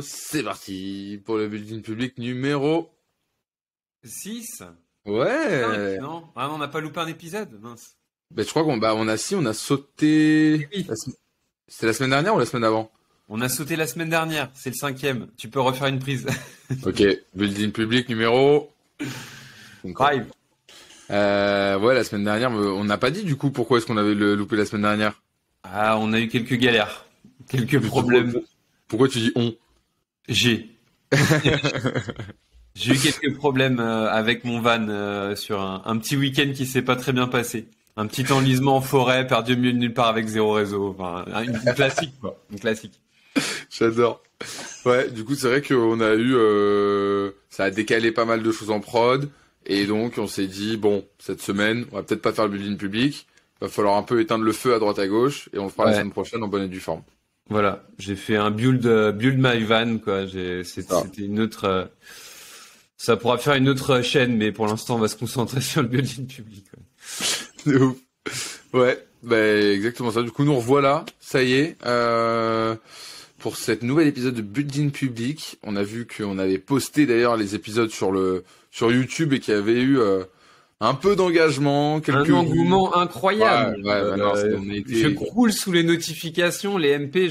C'est parti pour le bulletin public numéro 6. Ouais. Non, ah non, on n'a pas loupé un épisode, mince. Ben, je crois on a sauté. Oui. C'était la semaine dernière ou la semaine d'avant? On a sauté la semaine dernière, c'est le 5e. Tu peux refaire une prise. Ok, bulletin public numéro 5. Ouais, la semaine dernière, on n'a pas dit du coup pourquoi est-ce qu'on avait loupé la semaine dernière. Ah, on a eu quelques galères, quelques problèmes. Pourquoi tu dis on? J'ai eu quelques problèmes avec mon van sur un petit week-end qui s'est pas très bien passé. Un petit enlisement en forêt, perdu au milieu de nulle part avec zéro réseau. Enfin, une classique quoi, une classique. J'adore. Ouais, du coup, c'est vrai qu'on a eu, ça a décalé pas mal de choses en prod, et donc on s'est dit bon, cette semaine, on va peut-être pas faire le bulletin public, va falloir un peu éteindre le feu à droite à gauche, et on le fera la semaine prochaine en bonne et due forme. Voilà, j'ai fait un build my van quoi. C'était une autre. Ça pourra faire une autre chaîne, mais pour l'instant, on va se concentrer sur le bulletin public. Quoi. C'est ouf. Ouais, bah exactement ça. Du coup, nous revoilà. Ça y est. Pour cet nouvel épisode de Bulletin Public, on a vu qu'on avait posté d'ailleurs les épisodes sur YouTube et qu'il y avait eu un peu d'engagement, quelques un engouement incroyable. Je croule sous les notifications, les MP.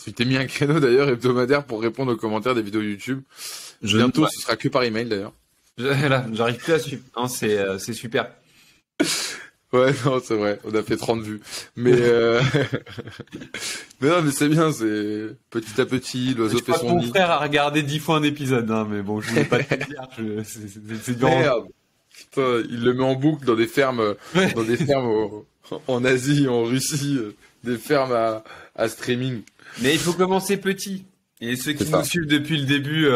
Tu t'es mis un créneau d'ailleurs hebdomadaire pour répondre aux commentaires des vidéos YouTube. Bientôt, ce sera que par email d'ailleurs. Là, j'arrive plus à suivre. Non, c'est super. Ouais, non, c'est vrai. On a fait 30 vues. Mais, mais non, mais c'est bien, c'est petit à petit, l'oiseau fait son nid. Mon frère a regardé 10 fois un épisode, hein, mais bon, je voulais pas te dire, c'est dur. Merde. Putain, il le met en boucle dans des fermes, en Asie, en Russie, des fermes à streaming. Mais il faut commencer petit. Et ceux qui nous suivent depuis le début,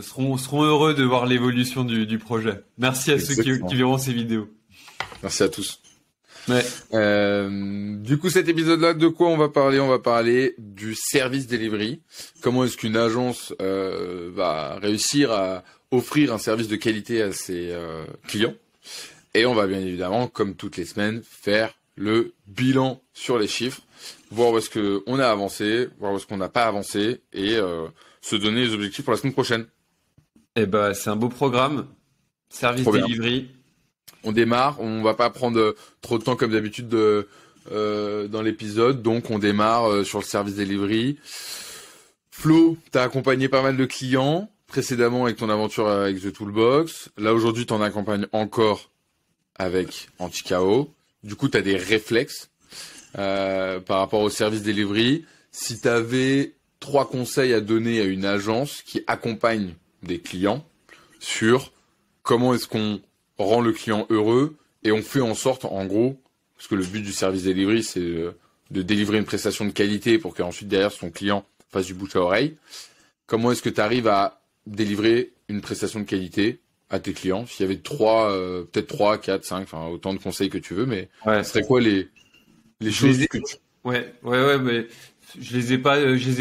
seront heureux de voir l'évolution du projet. Merci à ceux qui verront ces vidéos. Merci à tous. Ouais. Du coup, cet épisode-là, de quoi on va parler? On va parler du service delivery. Comment est-ce qu'une agence va réussir à offrir un service de qualité à ses clients? Et on va bien évidemment, comme toutes les semaines, faire le bilan sur les chiffres, voir où est-ce qu'on a avancé, voir où est-ce qu'on n'a pas avancé, et se donner les objectifs pour la semaine prochaine. Eh ben, c'est un beau programme. Service delivery. On démarre, on va pas prendre trop de temps comme d'habitude dans l'épisode, donc on démarre sur le service delivery. Flo, t'as accompagné pas mal de clients précédemment avec ton aventure avec The Toolbox. Là aujourd'hui, t'en accompagnes encore avec Anti-KO. Du coup, t'as des réflexes par rapport au service delivery. Si t'avais 3 conseils à donner à une agence qui accompagne des clients sur comment est-ce qu'on rend le client heureux et on fait en sorte, en gros, parce que le but du service delivery, c'est de délivrer une prestation de qualité pour qu'ensuite derrière son client fasse du bouche à oreille. Comment est-ce que tu arrives à délivrer une prestation de qualité à tes clients? S'il y avait peut-être 3, 4, 5, enfin autant de conseils que tu veux, mais ce serait quoi les choses que tu... Ouais, mais je les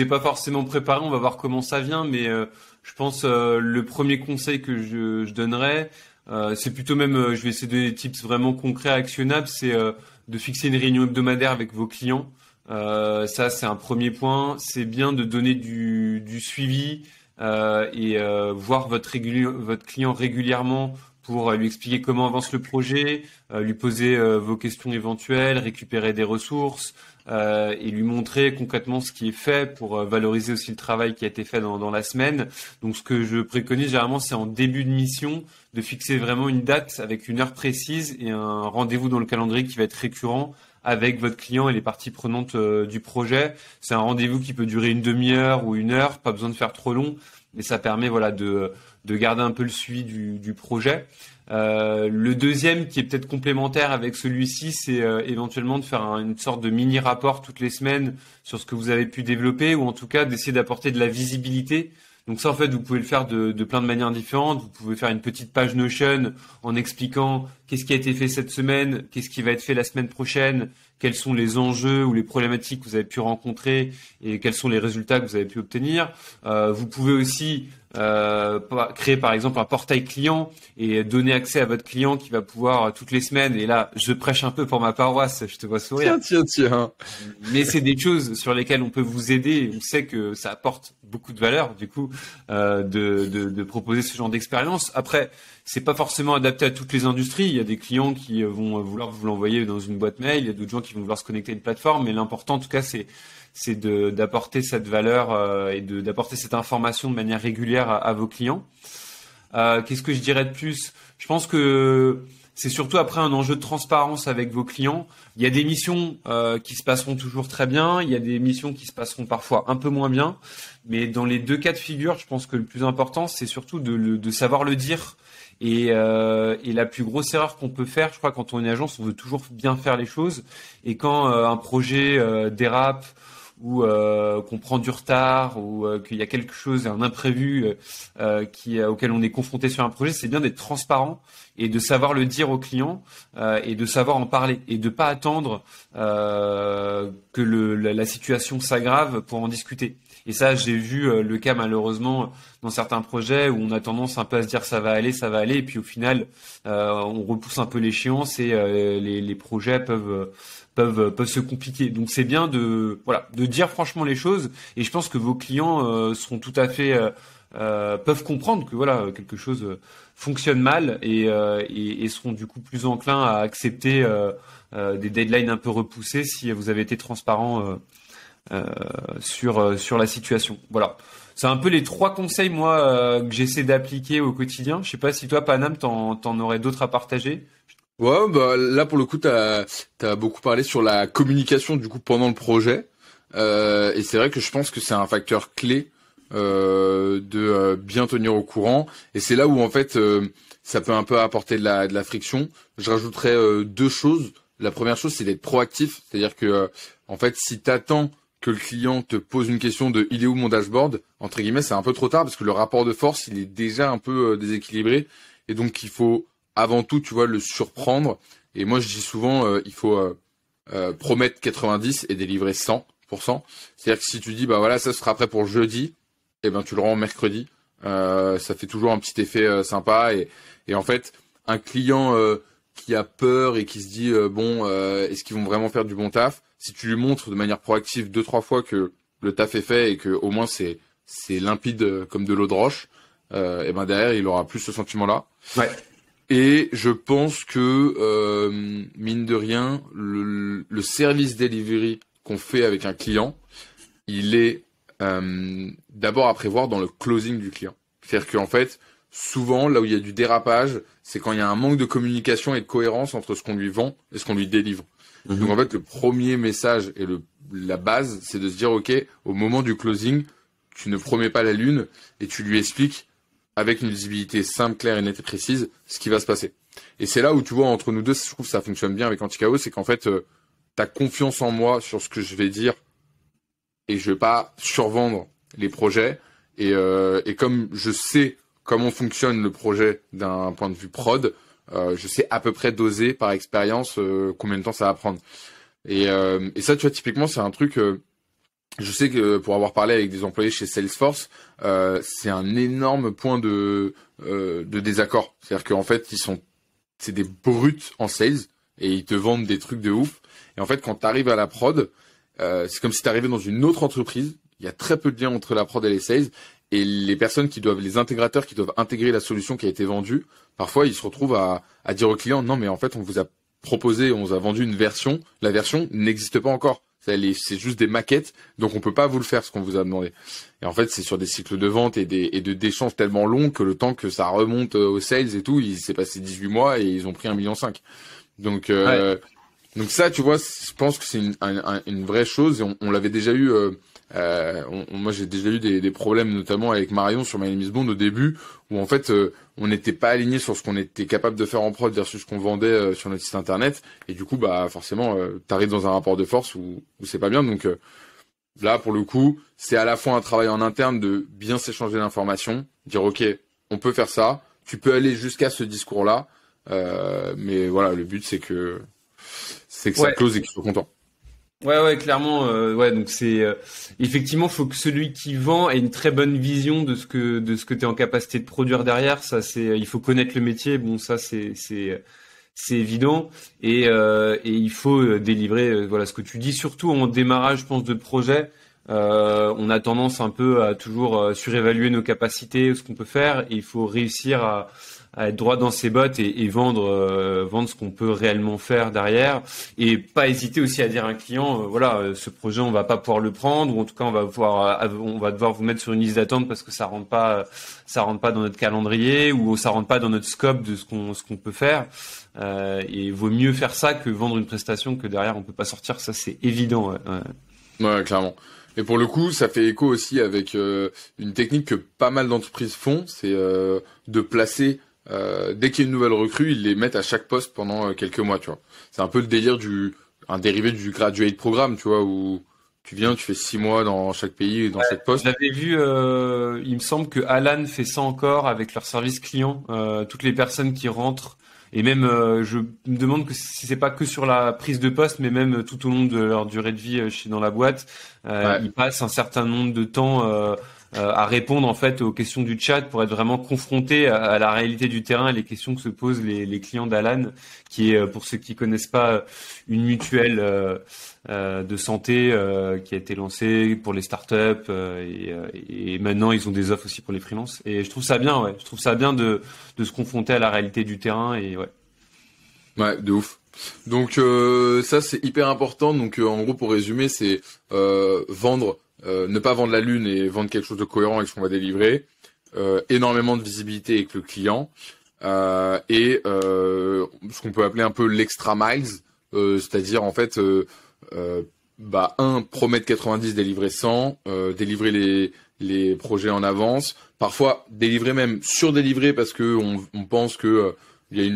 ai pas forcément préparés. On va voir comment ça vient, mais je pense le premier conseil que je donnerais, c'est plutôt même, je vais essayer de donner des tips vraiment concrets, actionnables, c'est de fixer une réunion hebdomadaire avec vos clients. Ça, c'est un premier point. C'est bien de donner du suivi et voir votre client régulièrement pour lui expliquer comment avance le projet, lui poser vos questions éventuelles, récupérer des ressources et lui montrer concrètement ce qui est fait pour valoriser aussi le travail qui a été fait dans la semaine. Donc ce que je préconise généralement, c'est en début de mission de fixer vraiment une date avec une heure précise et un rendez-vous dans le calendrier qui va être récurrent avec votre client et les parties prenantes du projet. C'est un rendez-vous qui peut durer une demi-heure ou une heure, pas besoin de faire trop long, mais ça permet de garder un peu le suivi du projet. Le deuxième, qui est peut-être complémentaire avec celui-ci, c'est éventuellement de faire une sorte de mini-rapport toutes les semaines sur ce que vous avez pu développer, ou en tout cas d'essayer d'apporter de la visibilité Donc ça, en fait, vous pouvez le faire de plein de manières différentes. Vous pouvez faire une petite page Notion en expliquant qu'est-ce qui a été fait cette semaine, qu'est-ce qui va être fait la semaine prochaine, quels sont les enjeux ou les problématiques que vous avez pu rencontrer et quels sont les résultats que vous avez pu obtenir. Vous pouvez aussi créer par exemple un portail client et donner accès à votre client qui va pouvoir toutes les semaines, et là je prêche un peu pour ma paroisse, je te vois sourire. Tiens. Mais c'est des choses sur lesquelles on peut vous aider, et on sait que ça apporte beaucoup de valeur du coup de proposer ce genre d'expérience. Après, c'est pas forcément adapté à toutes les industries. Il y a des clients qui vont vouloir vous l'envoyer dans une boîte mail, il y a d'autres gens qui vont vouloir se connecter à une plateforme, mais l'important en tout cas c'est d'apporter cette valeur et d'apporter cette information de manière régulière à vos clients. Qu'est-ce que je dirais de plus? Je pense que c'est surtout après un enjeu de transparence avec vos clients. Il y a des missions qui se passeront toujours très bien, il y a des missions qui se passeront parfois un peu moins bien, mais dans les deux cas de figure, je pense que le plus important, c'est surtout de savoir le dire. Et la plus grosse erreur qu'on peut faire, je crois, quand on est agence, on veut toujours bien faire les choses. Et quand un projet dérape ou qu'on prend du retard ou qu'il y a quelque chose, un imprévu auquel on est confronté sur un projet, c'est bien d'être transparent et de savoir le dire aux clients et de savoir en parler et de pas attendre que la situation s'aggrave pour en discuter. Et ça, j'ai vu le cas malheureusement dans certains projets où on a tendance un peu à se dire ça va aller, et puis au final on repousse un peu l'échéance et les projets peuvent se compliquer. Donc c'est bien de dire franchement les choses, et je pense que vos clients seront tout à fait peuvent comprendre que quelque chose fonctionne mal et seront du coup plus enclins à accepter des deadlines un peu repoussés si vous avez été transparent sur la situation. Voilà. C'est un peu les 3 conseils moi que j'essaie d'appliquer au quotidien. Je sais pas si toi, Panam, t'en aurais d'autres à partager. Ouais, bah là pour le coup t'as beaucoup parlé sur la communication du coup pendant le projet, et c'est vrai que je pense que c'est un facteur clé de bien tenir au courant, et c'est là où en fait ça peut un peu apporter de la friction. Je rajouterais 2 choses. La première chose, c'est d'être proactif, c'est-à-dire que en fait si t'attends que le client te pose une question de il est où mon dashboard, entre guillemets, c'est un peu trop tard parce que le rapport de force il est déjà un peu déséquilibré, et donc il faut avant tout, tu vois, le surprendre. Et moi, je dis souvent, il faut promettre 90 et délivrer 100%. C'est-à-dire que si tu dis, bah voilà, ça sera prêt pour jeudi, et ben tu le rends mercredi. Ça fait toujours un petit effet sympa. Et en fait, un client qui a peur et qui se dit, est-ce qu'ils vont vraiment faire du bon taf? Si tu lui montres de manière proactive 2-3 fois que le taf est fait et que au moins c'est limpide comme de l'eau de roche, et ben derrière, il aura plus ce sentiment-là. Ouais. Et je pense que, mine de rien, le service delivery qu'on fait avec un client, il est d'abord à prévoir dans le closing du client. C'est-à-dire qu'en fait, souvent, là où il y a du dérapage, c'est quand il y a un manque de communication et de cohérence entre ce qu'on lui vend et ce qu'on lui délivre. Mmh. Donc en fait, le premier message et la base, c'est de se dire, OK, au moment du closing, tu ne promets pas la lune et tu lui expliques avec une visibilité simple, claire et nette et précise, ce qui va se passer. Et c'est là où, tu vois, entre nous deux, je trouve que ça fonctionne bien avec Anti-Chaos, c'est qu'en fait, t'as confiance en moi sur ce que je vais dire, et je vais pas survendre les projets, et comme je sais comment fonctionne le projet d'un point de vue prod, je sais à peu près doser par expérience combien de temps ça va prendre. Et ça, tu vois, typiquement, c'est un truc... je sais que pour avoir parlé avec des employés chez Salesforce, c'est un énorme point de désaccord. C'est-à-dire qu'en fait, c'est des brutes en sales et ils te vendent des trucs de ouf. Et en fait, quand tu arrives à la prod, c'est comme si tu arrivais dans une autre entreprise. Il y a très peu de liens entre la prod et les sales. Et les intégrateurs qui doivent intégrer la solution qui a été vendue, parfois ils se retrouvent à dire au client, non mais en fait on vous a proposé, on vous a vendu une version, la version n'existe pas encore. C'est juste des maquettes, donc on peut pas vous le faire ce qu'on vous a demandé. Et en fait, c'est sur des cycles de vente et d'échanges tellement longs que le temps que ça remonte aux sales et tout, il s'est passé 18 mois et ils ont pris 1,5 million. Donc, donc ça, tu vois, je pense que c'est une vraie chose. Et on l'avait déjà eu. Moi, j'ai déjà eu des problèmes, notamment avec Marion sur My Name is Bond au début, où en fait, on n'était pas aligné sur ce qu'on était capable de faire en prod versus ce qu'on vendait sur notre site internet. Et du coup, bah forcément, t'arrives dans un rapport de force où c'est pas bien. Donc Là, pour le coup, c'est à la fois un travail en interne de bien s'échanger l'information, dire ok, on peut faire ça, tu peux aller jusqu'à ce discours-là, mais voilà, le but c'est que ça close et qu'ils soient contents. Ouais, clairement, ouais, donc c'est effectivement, faut que celui qui vend ait une très bonne vision de ce que tu es en capacité de produire derrière. Ça, il faut connaître le métier. Bon, ça, c'est évident, et il faut délivrer, voilà, ce que tu dis, surtout en démarrage, je pense, de projet. On a tendance un peu à toujours surévaluer nos capacités, ce qu'on peut faire, et il faut réussir à être droit dans ses bottes et vendre ce qu'on peut réellement faire derrière, et pas hésiter aussi à dire à un client, voilà, ce projet on va pas pouvoir le prendre, ou en tout cas on va devoir vous mettre sur une liste d'attente parce que ça rentre pas dans notre calendrier, ou ça rentre pas dans notre scope de ce qu'on peut faire. Et il vaut mieux faire ça que vendre une prestation que derrière on peut pas sortir, ça c'est évident. Ouais, clairement. Et pour le coup, ça fait écho aussi avec une technique que pas mal d'entreprises font, c'est de placer dès qu'il y a une nouvelle recrue, ils les mettent à chaque poste pendant quelques mois, tu vois. C'est un peu le délire un dérivé du graduate programme, tu vois, où tu viens, tu fais 6 mois dans chaque pays, dans chaque poste. J'avais vu, il me semble que Alan fait ça encore avec leur service client, toutes les personnes qui rentrent. Et même, je me demande que si c'est pas que sur la prise de poste, mais même tout au long de leur durée de vie dans la boîte, ils passent un certain nombre de temps à répondre en fait aux questions du chat pour être vraiment confrontés à la réalité du terrain et les questions que se posent les clients d'Alan, qui est, pour ceux qui connaissent pas, une mutuelle de santé qui a été lancée pour les startups, et maintenant ils ont des offres aussi pour les freelances. Et je trouve ça bien, ouais. Je trouve ça bien de se confronter à la réalité du terrain, et ouais. Ouais, de ouf. Donc ça c'est hyper important. Donc en gros, pour résumer, c'est vendre, ne pas vendre la lune et vendre quelque chose de cohérent avec ce qu'on va délivrer. Énormément de visibilité avec le client, et ce qu'on peut appeler un peu l'extra miles, c'est-à-dire en fait promettre 90, délivrer 100, délivrer les projets en avance, parfois délivrer même surdélivrer parce que on pense que il y a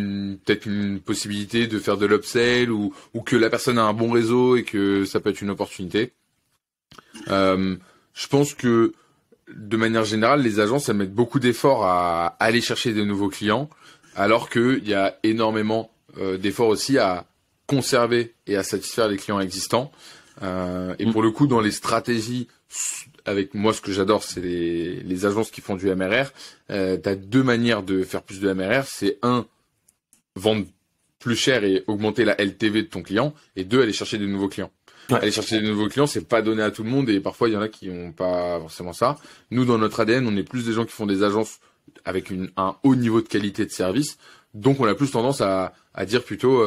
peut-être une possibilité de faire de l'upsell, ou que la personne a un bon réseau et que ça peut être une opportunité. Je pense que de manière générale, les agences elles mettent beaucoup d'efforts à aller chercher de nouveaux clients, alors qu'il y a énormément d'efforts aussi à conserver et à satisfaire les clients existants. Et pour le coup, dans les stratégies, avec moi, ce que j'adore, c'est les agences qui font du MRR. T'as deux manières de faire plus de MRR. C'est vendre plus cher et augmenter la LTV de ton client, et deux, aller chercher des nouveaux clients. Ouais. Aller chercher des nouveaux clients, c'est pas donné à tout le monde, et parfois il y en a qui ont pas forcément ça. Nous, dans notre ADN, on est plus des gens qui font des agences avec un haut niveau de qualité de service, donc on a plus tendance à dire plutôt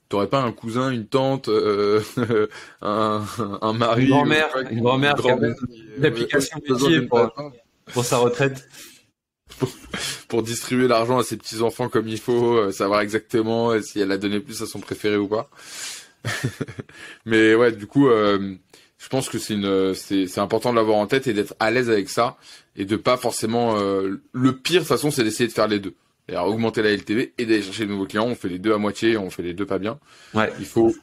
t'aurais pas un cousin, une tante, un mari, une grand-mère qui a l'application métier pour sa retraite. Pour distribuer l'argent à ses petits-enfants comme il faut, savoir exactement si elle a donné plus à son préféré ou pas. Mais ouais, du coup, je pense que c'est important de l'avoir en tête et d'être à l'aise avec ça, et de pas forcément... le pire, de toute façon, c'est d'essayer de faire les deux. C'est-à-dire augmenter la LTV et d'aller chercher de nouveaux clients. On fait les deux à moitié, on fait les deux pas bien. Ouais. Il faut,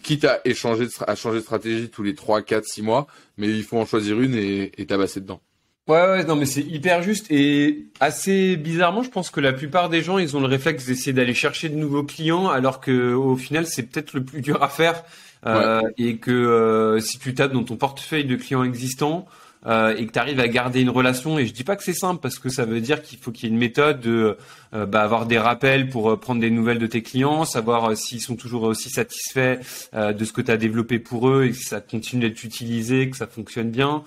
quitte à changer de stratégie tous les 3, 4, 6 mois, mais il faut en choisir une et tabasser dedans. Ouais, non, mais c'est hyper juste, et assez bizarrement, je pense que la plupart des gens, ils ont le réflexe d'essayer d'aller chercher de nouveaux clients, alors que au final, c'est peut-être le plus dur à faire, et que si tu tapes dans ton portefeuille de clients existants, et que tu arrives à garder une relation, et je dis pas que c'est simple, parce que ça veut dire qu'il faut qu'il y ait une méthode de avoir des rappels pour prendre des nouvelles de tes clients, savoir s'ils sont toujours aussi satisfaits de ce que tu as développé pour eux, et que ça continue d'être utilisé, que ça fonctionne bien.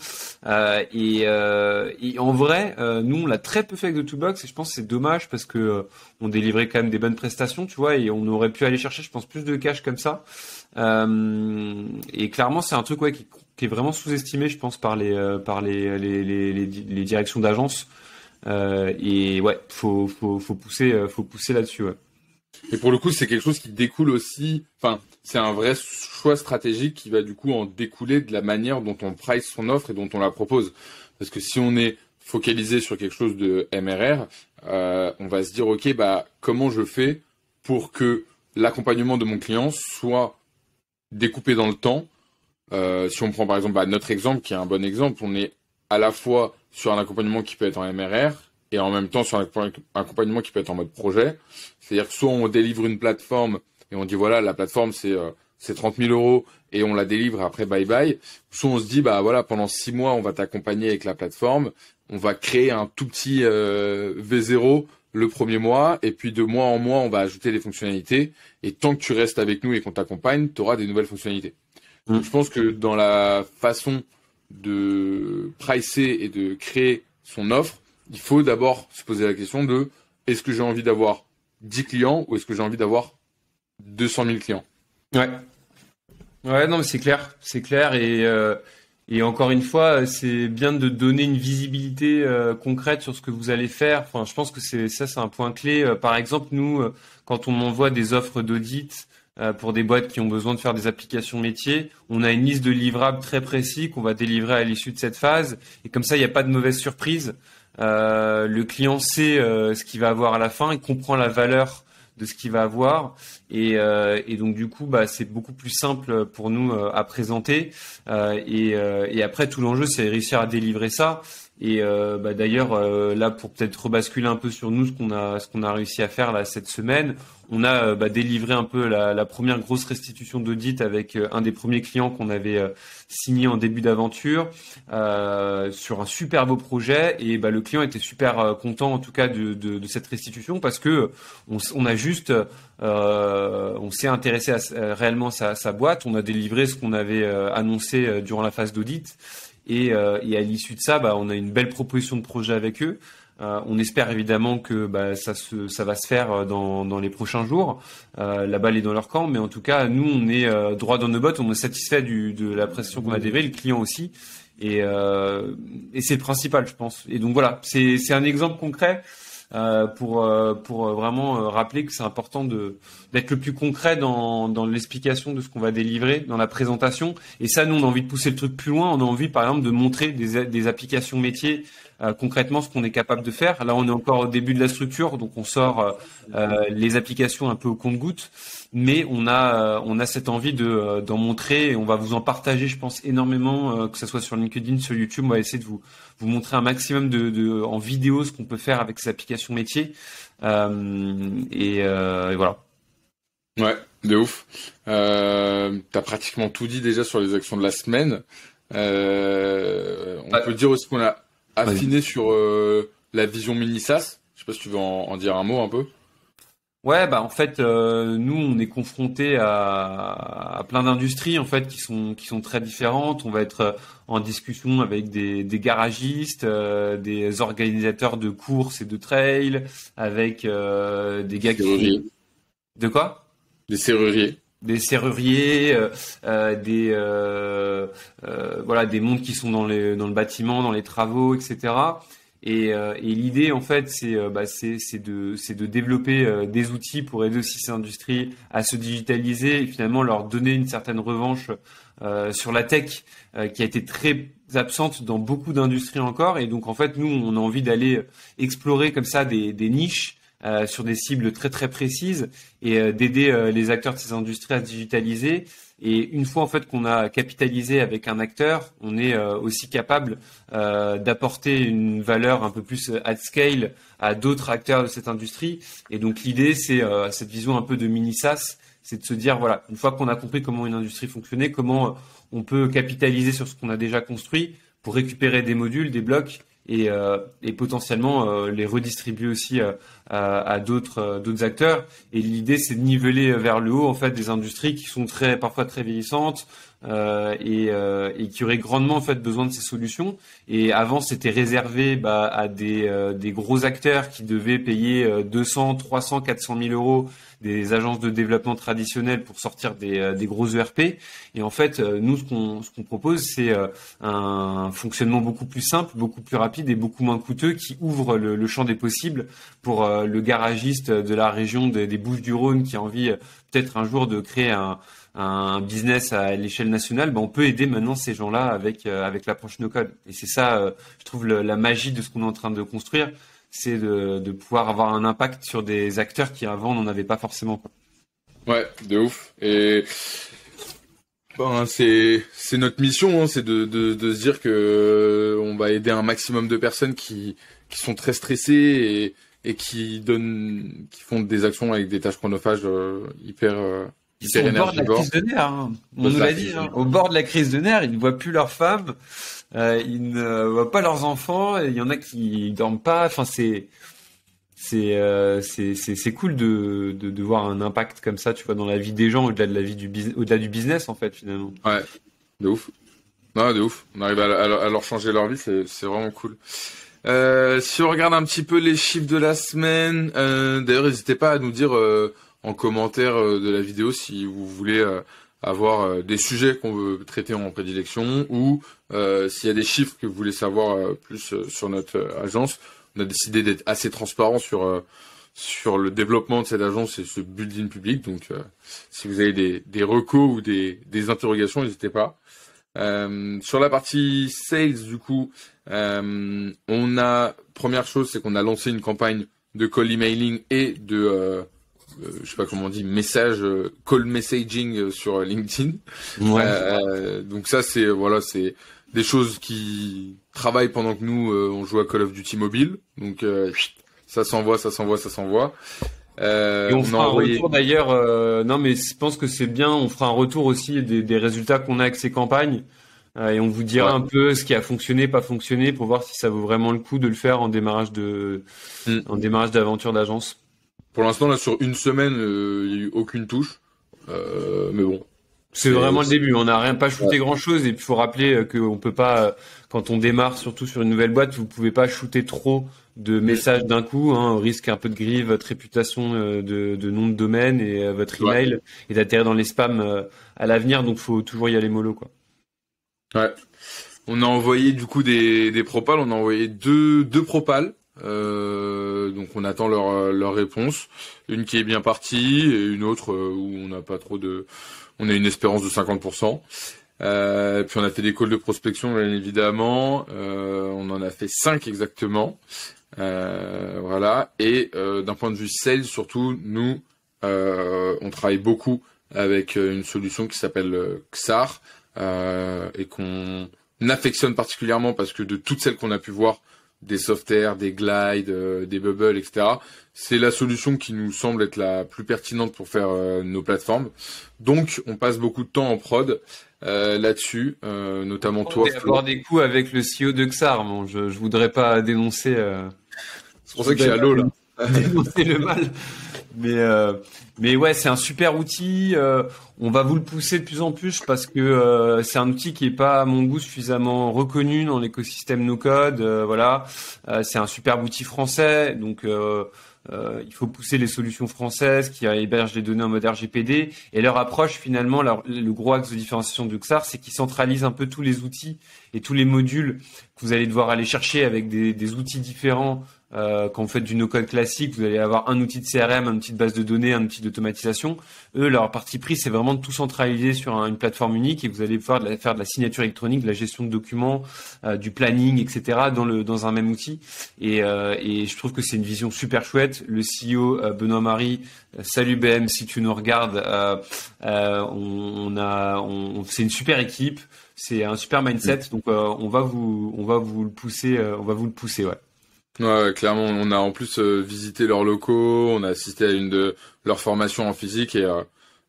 Et en vrai, nous on l'a très peu fait avec The Two Box, et je pense que c'est dommage parce que on délivrait quand même des bonnes prestations, tu vois, et on aurait pu aller chercher, je pense, plus de cash comme ça. Et clairement, c'est un truc qui est vraiment sous-estimé, je pense, par les directions d'agence. Et ouais, faut pousser là-dessus. Ouais. Et pour le coup, c'est quelque chose qui découle aussi. Enfin, c'est un vrai choix stratégique qui va du coup en découler de la manière dont on price son offre et dont on la propose. Parce que si on est focalisé sur quelque chose de MRR, on va se dire ok, comment je fais pour que l'accompagnement de mon client soit découpé dans le temps, Si on prend par exemple notre exemple, qui est un bon exemple, on est à la fois sur un accompagnement qui peut être en MRR et en même temps sur un accompagnement qui peut être en mode projet. C'est-à-dire que soit on délivre une plateforme et on dit voilà, la plateforme c'est 30 000 euros et on la délivre après bye bye. Soit on se dit bah voilà, pendant 6 mois on va t'accompagner avec la plateforme, on va créer un tout petit V0 le premier mois et puis de mois en mois on va ajouter des fonctionnalités et tant que tu restes avec nous et qu'on t'accompagne, tu auras des nouvelles fonctionnalités. Donc je pense que dans la façon de pricer et de créer son offre, il faut d'abord se poser la question de est-ce que j'ai envie d'avoir 10 clients ou est-ce que j'ai envie d'avoir 200 000 clients? Ouais. Ouais, non, mais c'est clair et encore une fois, c'est bien de donner une visibilité concrète sur ce que vous allez faire. Enfin, je pense que c'est un point clé. Par exemple, nous, quand on envoie des offres d'audit pour des boîtes qui ont besoin de faire des applications métiers, on a une liste de livrables très précis qu'on va délivrer à l'issue de cette phase. Et comme ça, il n'y a pas de mauvaise surprise. Le client sait ce qu'il va avoir à la fin, il comprend la valeur de ce qu'il va avoir et donc du coup c'est beaucoup plus simple pour nous à présenter et après tout l'enjeu c'est réussir à délivrer ça et d'ailleurs là pour peut-être rebasculer un peu sur nous ce qu'on a réussi à faire là cette semaine on a délivré un peu la première grosse restitution d'audit avec un des premiers clients qu'on avait signé en début d'aventure sur un super beau projet et le client était super content en tout cas de cette restitution parce que on a juste on s'est intéressé réellement à sa boîte, on a délivré ce qu'on avait annoncé durant la phase d'audit et à l'issue de ça on a une belle proposition de projet avec eux. On espère évidemment que ça va se faire dans les prochains jours. La balle est dans leur camp, mais en tout cas, nous, on est droit dans nos bottes, on est satisfait de la prestation qu'on a délivrée, le client aussi, et c'est le principal, je pense. Et donc voilà, c'est un exemple concret pour vraiment rappeler que c'est important d'être le plus concret dans l'explication de ce qu'on va délivrer, dans la présentation. Et ça, nous, on a envie de pousser le truc plus loin. On a envie, par exemple, de montrer des applications métiers. Concrètement ce qu'on est capable de faire. Là, on est encore au début de la structure, donc on sort les applications un peu au compte-gouttes, mais on a cette envie d'en montrer et on va vous en partager, je pense, énormément, que ce soit sur LinkedIn, sur YouTube. On va essayer de vous montrer un maximum en vidéo ce qu'on peut faire avec ces applications métiers. Et voilà. Ouais, de ouf. T'as pratiquement tout dit déjà sur les actions de la semaine. On peut dire aussi qu'on a affiné sur la vision mini SaaS. Je sais pas si tu veux en dire un mot un peu. Ouais, en fait, nous, on est confrontés à plein d'industries en fait qui sont très différentes. On va être en discussion avec des garagistes, des organisateurs de courses et de trails, avec des gars qui... De quoi? Des serruriers. Des serruriers, des mondes qui sont dans le bâtiment, dans les travaux, etc. Et l'idée en fait c'est de développer des outils pour aider aussi ces industries à se digitaliser et finalement leur donner une certaine revanche sur la tech qui a été très absente dans beaucoup d'industries encore. Et donc en fait nous on a envie d'aller explorer comme ça des niches sur des cibles très très précises et d'aider les acteurs de ces industries à se digitaliser. Et une fois en fait qu'on a capitalisé avec un acteur, on est aussi capable d'apporter une valeur un peu plus at scale à d'autres acteurs de cette industrie. Et donc l'idée c'est cette vision un peu de mini SaaS, c'est de se dire voilà, une fois qu'on a compris comment une industrie fonctionnait, comment on peut capitaliser sur ce qu'on a déjà construit pour récupérer des modules, des blocs et potentiellement les redistribuer aussi à d'autres acteurs. Et l'idée, c'est de niveler vers le haut en fait des industries qui sont parfois très vieillissantes et qui auraient grandement en fait besoin de ces solutions. Et avant, c'était réservé à des gros acteurs qui devaient payer 200, 300, 400 000 euros des agences de développement traditionnelles pour sortir des gros ERP. Et en fait, nous, ce qu'on propose, c'est un fonctionnement beaucoup plus simple, beaucoup plus rapide et beaucoup moins coûteux qui ouvre le champ des possibles pour le garagiste de la région des Bouches-du-Rhône qui a envie peut-être un jour de créer un business à l'échelle nationale. On peut aider maintenant ces gens-là avec l'approche no-code. Et c'est ça, je trouve, la magie de ce qu'on est en train de construire, c'est de pouvoir avoir un impact sur des acteurs qui avant n'en avaient pas forcément. Ouais, de ouf. Et Ben, c'est notre mission, hein, c'est de se dire que on va aider un maximum de personnes qui sont très stressées et qui font des actions avec des tâches chronophages Ils sont hyper au bord de la énergivores. crise de nerfs. Hein. On nous l'a dit, hein. Au bord de la crise de nerfs, ils ne voient plus leurs femmes, ils ne voient pas leurs enfants, et il y en a qui dorment pas. Enfin, c'est cool de voir un impact comme ça, tu vois, dans la vie des gens, au-delà de la vie au-delà du business, en fait, finalement. Ouais, de ouf. Non, de ouf. On arrive à leur changer leur vie, c'est vraiment cool. Si on regarde un petit peu les chiffres de la semaine, d'ailleurs, n'hésitez pas à nous dire en commentaire de la vidéo si vous voulez avoir des sujets qu'on veut traiter en prédilection ou s'il y a des chiffres que vous voulez savoir plus sur notre agence. On a décidé d'être assez transparent sur le développement de cette agence et ce building public. Donc, si vous avez des recos ou des interrogations, n'hésitez pas. Sur la partie sales, du coup, première chose, c'est qu'on a lancé une campagne de call emailing et de, je sais pas comment on dit, call messaging sur LinkedIn. Ouais. Donc ça, c'est des choses qui travaillent pendant que nous, on joue à Call of Duty mobile. Donc ça s'envoie. Et on fera un retour d'ailleurs. Non, mais je pense que c'est bien. On fera un retour aussi des résultats qu'on a avec ces campagnes. Et on vous dira un peu ce qui a fonctionné, pas fonctionné, pour voir si ça vaut vraiment le coup de le faire en démarrage d'aventure d'agence. Pour l'instant, là, sur une semaine, il n'y a eu aucune touche. Mais bon. C'est vraiment le début. On n'a pas shooté grand chose. Et puis, il faut rappeler qu'on peut pas, quand on démarre, surtout sur une nouvelle boîte, vous pouvez pas shooter trop de messages d'un coup, hein, au risque un peu de griller votre réputation de nom de domaine et votre email et d'atterrir dans les spams à l'avenir. Donc, faut toujours y aller mollo, quoi. Ouais. On a envoyé du coup des propals. On a envoyé deux propals. Donc on attend leur réponse. Une qui est bien partie et une autre où on n'a pas trop on a une espérance de 50%. Puis on a fait des calls de prospection, bien évidemment. On en a fait 5 exactement. Voilà. Et d'un point de vue sales, surtout, nous, on travaille beaucoup avec une solution qui s'appelle XAR et qu'on affectionne particulièrement parce que de toutes celles qu'on a pu voir, des Softair, des Glide, des Bubble, etc. C'est la solution qui nous semble être la plus pertinente pour faire nos plateformes. Donc, on passe beaucoup de temps en prod là-dessus, notamment toi. On va avoir des coups avec le CEO de XAR. Bon, je voudrais pas dénoncer. C'est pour ça que j'ai à l'eau là. Dénoncer le mal. Mais ouais, c'est un super outil. On va vous le pousser de plus en plus parce que c'est un outil qui est pas, à mon goût, suffisamment reconnu dans l'écosystème no-code. Voilà, c'est un superbe outil français, donc il faut pousser les solutions françaises qui hébergent les données en mode RGPD. Et leur approche, finalement, le gros axe de différenciation de XAR, c'est qu'ils centralisent un peu tous les outils et tous les modules que vous allez devoir aller chercher avec des outils différents. Quand vous faites du no-code classique, vous allez avoir un outil de CRM, un outil de base de données, un outil d'automatisation. Eux, leur parti pris, c'est vraiment de tout centraliser sur une plateforme unique et vous allez pouvoir faire de la signature électronique, de la gestion de documents, du planning, etc. dans un même outil. Et je trouve que c'est une vision super chouette. Le CEO Benoît Marie, salut BM si tu nous regardes. C'est une super équipe, c'est un super mindset. Donc on va vous le pousser, ouais. Ouais, clairement, on a en plus visité leurs locaux, on a assisté à une de leurs formations en physique et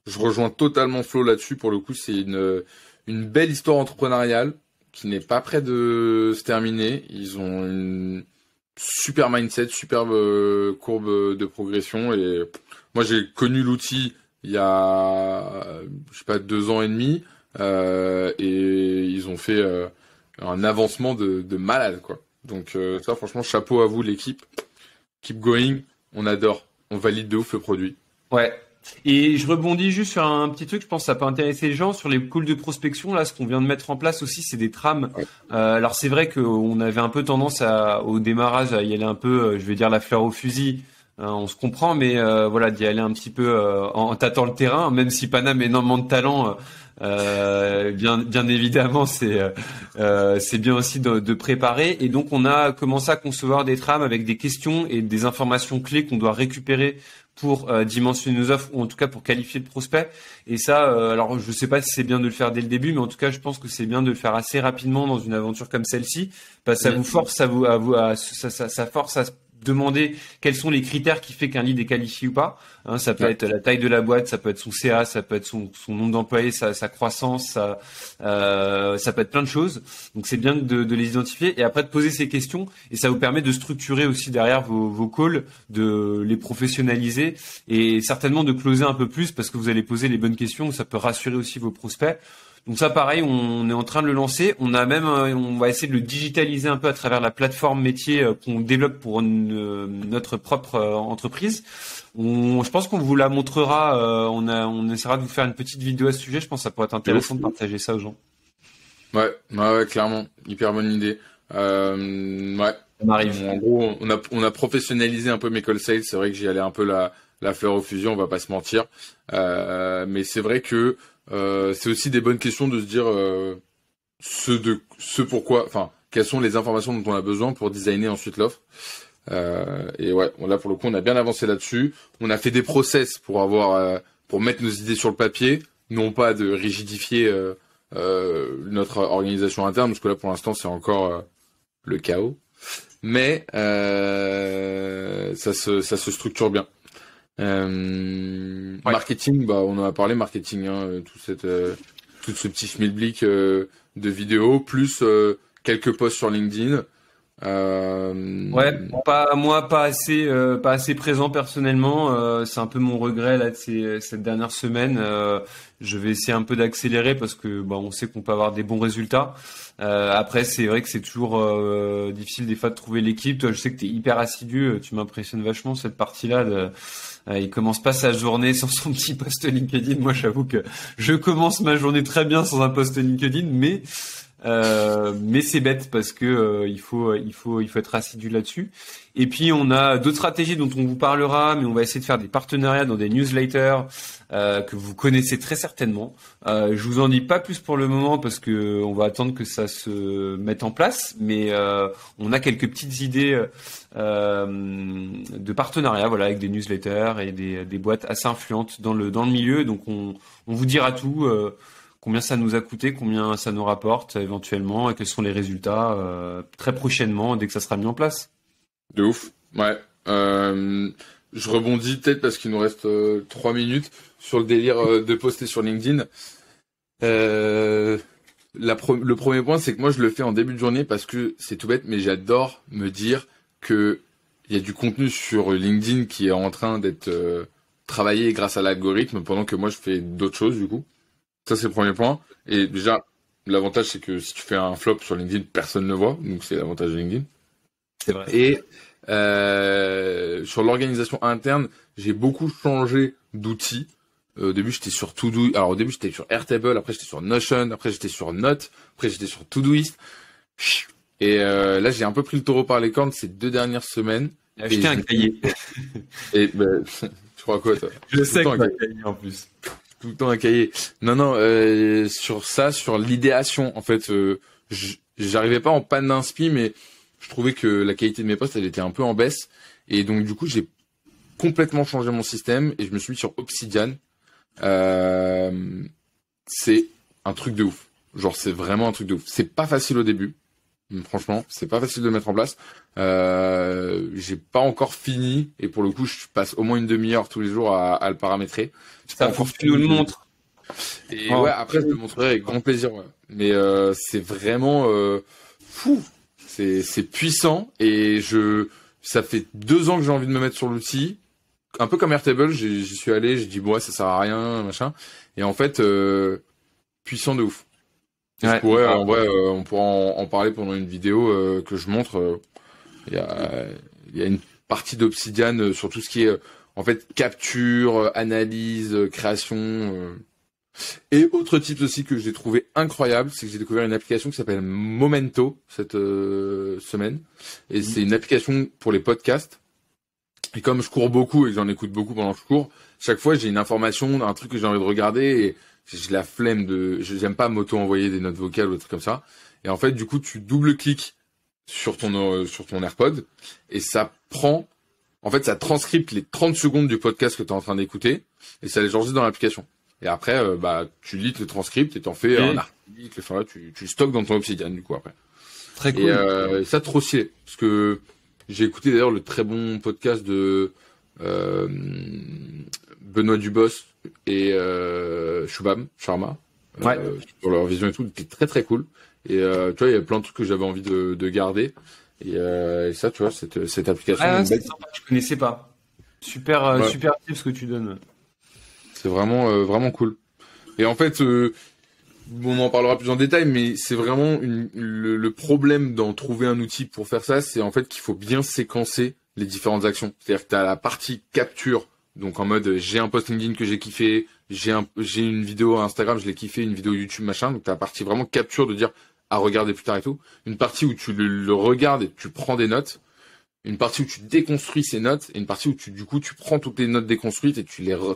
je rejoins totalement Flo là-dessus. Pour le coup, c'est une belle histoire entrepreneuriale qui n'est pas près de se terminer. Ils ont une super mindset, superbe courbe de progression et moi j'ai connu l'outil il y a je sais pas 2 ans et demi et ils ont fait un avancement de malade quoi. Donc ça franchement chapeau à vous l'équipe, keep going, on adore, on valide de ouf le produit. Ouais. Et je rebondis juste sur un petit truc, je pense que ça peut intéresser les gens sur les calls de prospection. Là, ce qu'on vient de mettre en place aussi, c'est des trames. Ouais. Alors c'est vrai qu'on avait un peu tendance au démarrage à y aller un peu, je vais dire la fleur au fusil. On se comprend, mais voilà, d'y aller un petit peu en tâtant le terrain, même si Paname a énormément de talent. Bien évidemment, c'est bien aussi de préparer. Et donc, on a commencé à concevoir des trames avec des questions et des informations clés qu'on doit récupérer pour dimensionner nos offres ou en tout cas pour qualifier le prospect. Et ça, alors je sais pas si c'est bien de le faire dès le début, mais en tout cas je pense que c'est bien de le faire assez rapidement dans une aventure comme celle-ci, parce que ça vous force ça force à demander quels sont les critères qui fait qu'un lead est qualifié ou pas. Hein, ça peut être la taille de la boîte, ça peut être son CA, ça peut être son nombre d'employés, sa croissance, ça peut être plein de choses. Donc c'est bien de les identifier et après de poser ces questions et ça vous permet de structurer aussi derrière vos calls, de les professionnaliser et certainement de closer un peu plus parce que vous allez poser les bonnes questions. Ça peut rassurer aussi vos prospects. Donc ça, pareil, on est en train de le lancer. On va essayer de le digitaliser un peu à travers la plateforme métier qu'on développe pour notre propre entreprise. Je pense qu'on vous la montrera. On essaiera de vous faire une petite vidéo à ce sujet. Je pense que ça pourrait être intéressant de partager ça aux gens. Ouais, clairement, hyper bonne idée. Ouais. Ça m'arrive. En gros, on a professionnalisé un peu mes call sales. C'est vrai que j'y allais un peu la fleur aux fusion, on va pas se mentir. Mais c'est vrai que c'est aussi des bonnes questions de se dire quelles sont les informations dont on a besoin pour designer ensuite l'offre. Et ouais, là pour le coup, on a bien avancé là-dessus. On a fait des process pour mettre nos idées sur le papier, non pas de rigidifier notre organisation interne, parce que là pour l'instant c'est encore le chaos. Mais ça se structure bien. Marketing, on en a parlé, marketing, hein, tout ce petit schmilblick de vidéos, plus quelques posts sur LinkedIn. Pas assez présent personnellement. C'est un peu mon regret là de cette dernière semaine. Je vais essayer un peu d'accélérer parce que on sait qu'on peut avoir des bons résultats. Après, c'est vrai que c'est toujours difficile des fois de trouver l'équipe. Toi, je sais que tu es hyper assidu. Tu m'impressionnes vachement cette partie-là. Il commence pas sa journée sans son petit post LinkedIn. Moi, j'avoue que je commence ma journée très bien sans un post LinkedIn, mais c'est bête parce que il faut être assidu là-dessus. Et puis on a d'autres stratégies dont on vous parlera, mais on va essayer de faire des partenariats dans des newsletters que vous connaissez très certainement. Je vous en dis pas plus pour le moment parce que on va attendre que ça se mette en place, mais on a quelques petites idées de partenariats, voilà, avec des newsletters et des boîtes assez influentes dans le milieu. Donc on vous dira tout. Combien ça nous a coûté, combien ça nous rapporte éventuellement et quels sont les résultats très prochainement dès que ça sera mis en place. De ouf, ouais. Je rebondis peut-être parce qu'il nous reste 3 minutes sur le délire de poster sur LinkedIn. Le premier point, c'est que moi je le fais en début de journée parce que c'est tout bête, mais j'adore me dire que il y a du contenu sur LinkedIn qui est en train d'être travaillé grâce à l'algorithme pendant que moi je fais d'autres choses du coup. Ça, c'est le premier point. Et déjà, l'avantage, c'est que si tu fais un flop sur LinkedIn, personne ne le voit. Donc, c'est l'avantage de LinkedIn. C'est vrai. Et sur l'organisation interne, j'ai beaucoup changé d'outils. Au début, j'étais sur Todoist. Alors, au début, j'étais sur Airtable. Après, j'étais sur Notion. Après, j'étais sur Note. Après, j'étais sur Todoist. Et là, j'ai un peu pris le taureau par les cornes ces 2 dernières semaines. Acheter un cahier. Et tu crois quoi, toi? Je sais que un cahier en plus. Tout le temps un cahier. Non, sur l'idéation, en fait, j'arrivais pas en panne d'inspi, mais je trouvais que la qualité de mes posts, elle était un peu en baisse. Et donc, du coup, j'ai complètement changé mon système et je me suis mis sur Obsidian. C'est un truc de ouf. Genre, c'est vraiment un truc de ouf. C'est pas facile au début. Franchement, c'est pas facile de mettre en place. J'ai pas encore fini et pour le coup, je passe au moins une demi-heure tous les jours à le paramétrer. Ça, faut que tu nous le montres. Et ouais, après, je te le montrerai avec grand plaisir. Ouais. Mais c'est vraiment fou. C'est puissant et ça fait 2 ans que j'ai envie de me mettre sur l'outil. Un peu comme Airtable, j'y suis allé, j'ai dit bon, ouais, ça sert à rien, machin. Et en fait, puissant de ouf. Ouais. En vrai, on pourra en parler pendant une vidéo que je montre. Il y a une partie d'Obsidian sur tout ce qui est en fait capture, analyse, création. Et autre type aussi que j'ai trouvé incroyable, c'est que j'ai découvert une application qui s'appelle Momento cette semaine. Et c'est une application pour les podcasts. Et comme je cours beaucoup et que j'en écoute beaucoup pendant que je cours, chaque fois j'ai une information, un truc que j'ai envie de regarder et j'ai la flemme j'aime pas m'auto-envoyer des notes vocales ou des trucs comme ça. Et en fait, du coup, tu double-cliques sur ton AirPod et ça prend En fait, ça transcripte les 30 secondes du podcast que tu es en train d'écouter et ça les enregistre dans l'application. Et après, tu lis le transcript et t'en fais un article. Enfin là, tu le stockes dans ton Obsidian du coup après. Très cool. Et ça, trop stylé. Parce que j'ai écouté d'ailleurs le très bon podcast de Benoît Dubos et Shubham Sharma. Sur leur vision et tout, c'était très très cool. Et tu vois, il y a plein de trucs que j'avais envie de garder. Et ça, tu vois, cette application. C'est sympa, je connaissais pas. Super tip ce que tu donnes. C'est vraiment vraiment cool. Et en fait, on en parlera plus en détail, mais c'est vraiment le problème d'en trouver un outil pour faire ça, c'est en fait qu'il faut bien séquencer les différentes actions. C'est-à-dire que tu as la partie capture, donc en mode j'ai un post LinkedIn que j'ai kiffé, j'ai une vidéo Instagram, je l'ai kiffé, une vidéo YouTube machin, donc tu as la partie vraiment capture de dire à regarder plus tard et tout. Une partie où tu le regardes et tu prends des notes. Une partie où tu déconstruis ces notes et une partie où tu prends toutes les notes déconstruites et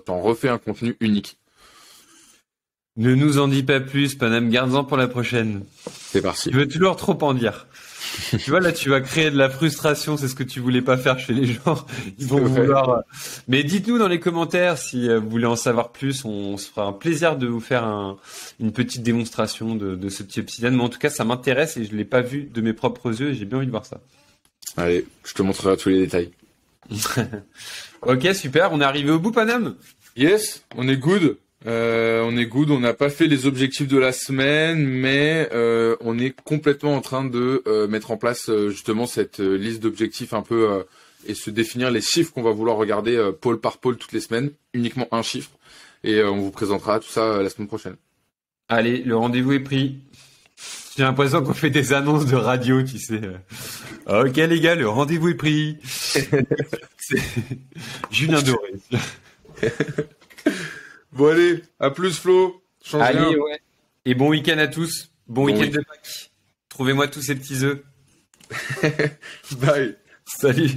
t'en refais un contenu unique. Ne nous en dis pas plus, Panam, garde-en pour la prochaine. C'est parti. Tu veux toujours trop en dire. Tu vois, là, tu vas créer de la frustration, c'est ce que tu voulais pas faire chez les gens. Ils vont vouloir. Mais dites-nous dans les commentaires si vous voulez en savoir plus. On se fera un plaisir de vous faire une petite démonstration de ce petit Obsidian. Mais en tout cas, ça m'intéresse et je l'ai pas vu de mes propres yeux et j'ai bien envie de voir ça. Allez, je te montrerai tous les détails. Ok, super. On est arrivé au bout, Panam. Yes, on est good. On n'a pas fait les objectifs de la semaine, mais on est complètement en train de mettre en place justement cette liste d'objectifs un peu et se définir les chiffres qu'on va vouloir regarder pôle par pôle toutes les semaines, uniquement un chiffre. Et on vous présentera tout ça la semaine prochaine. Allez, le rendez-vous est pris. J'ai l'impression qu'on fait des annonces de radio, tu sais. Ok les gars, le rendez-vous est pris. C'est Julien Doré. Bon allez, à plus Flo. Allez, ouais. Et bon week-end à tous. Bon week-end de Pâques. Trouvez-moi tous ces petits œufs. Bye. Salut.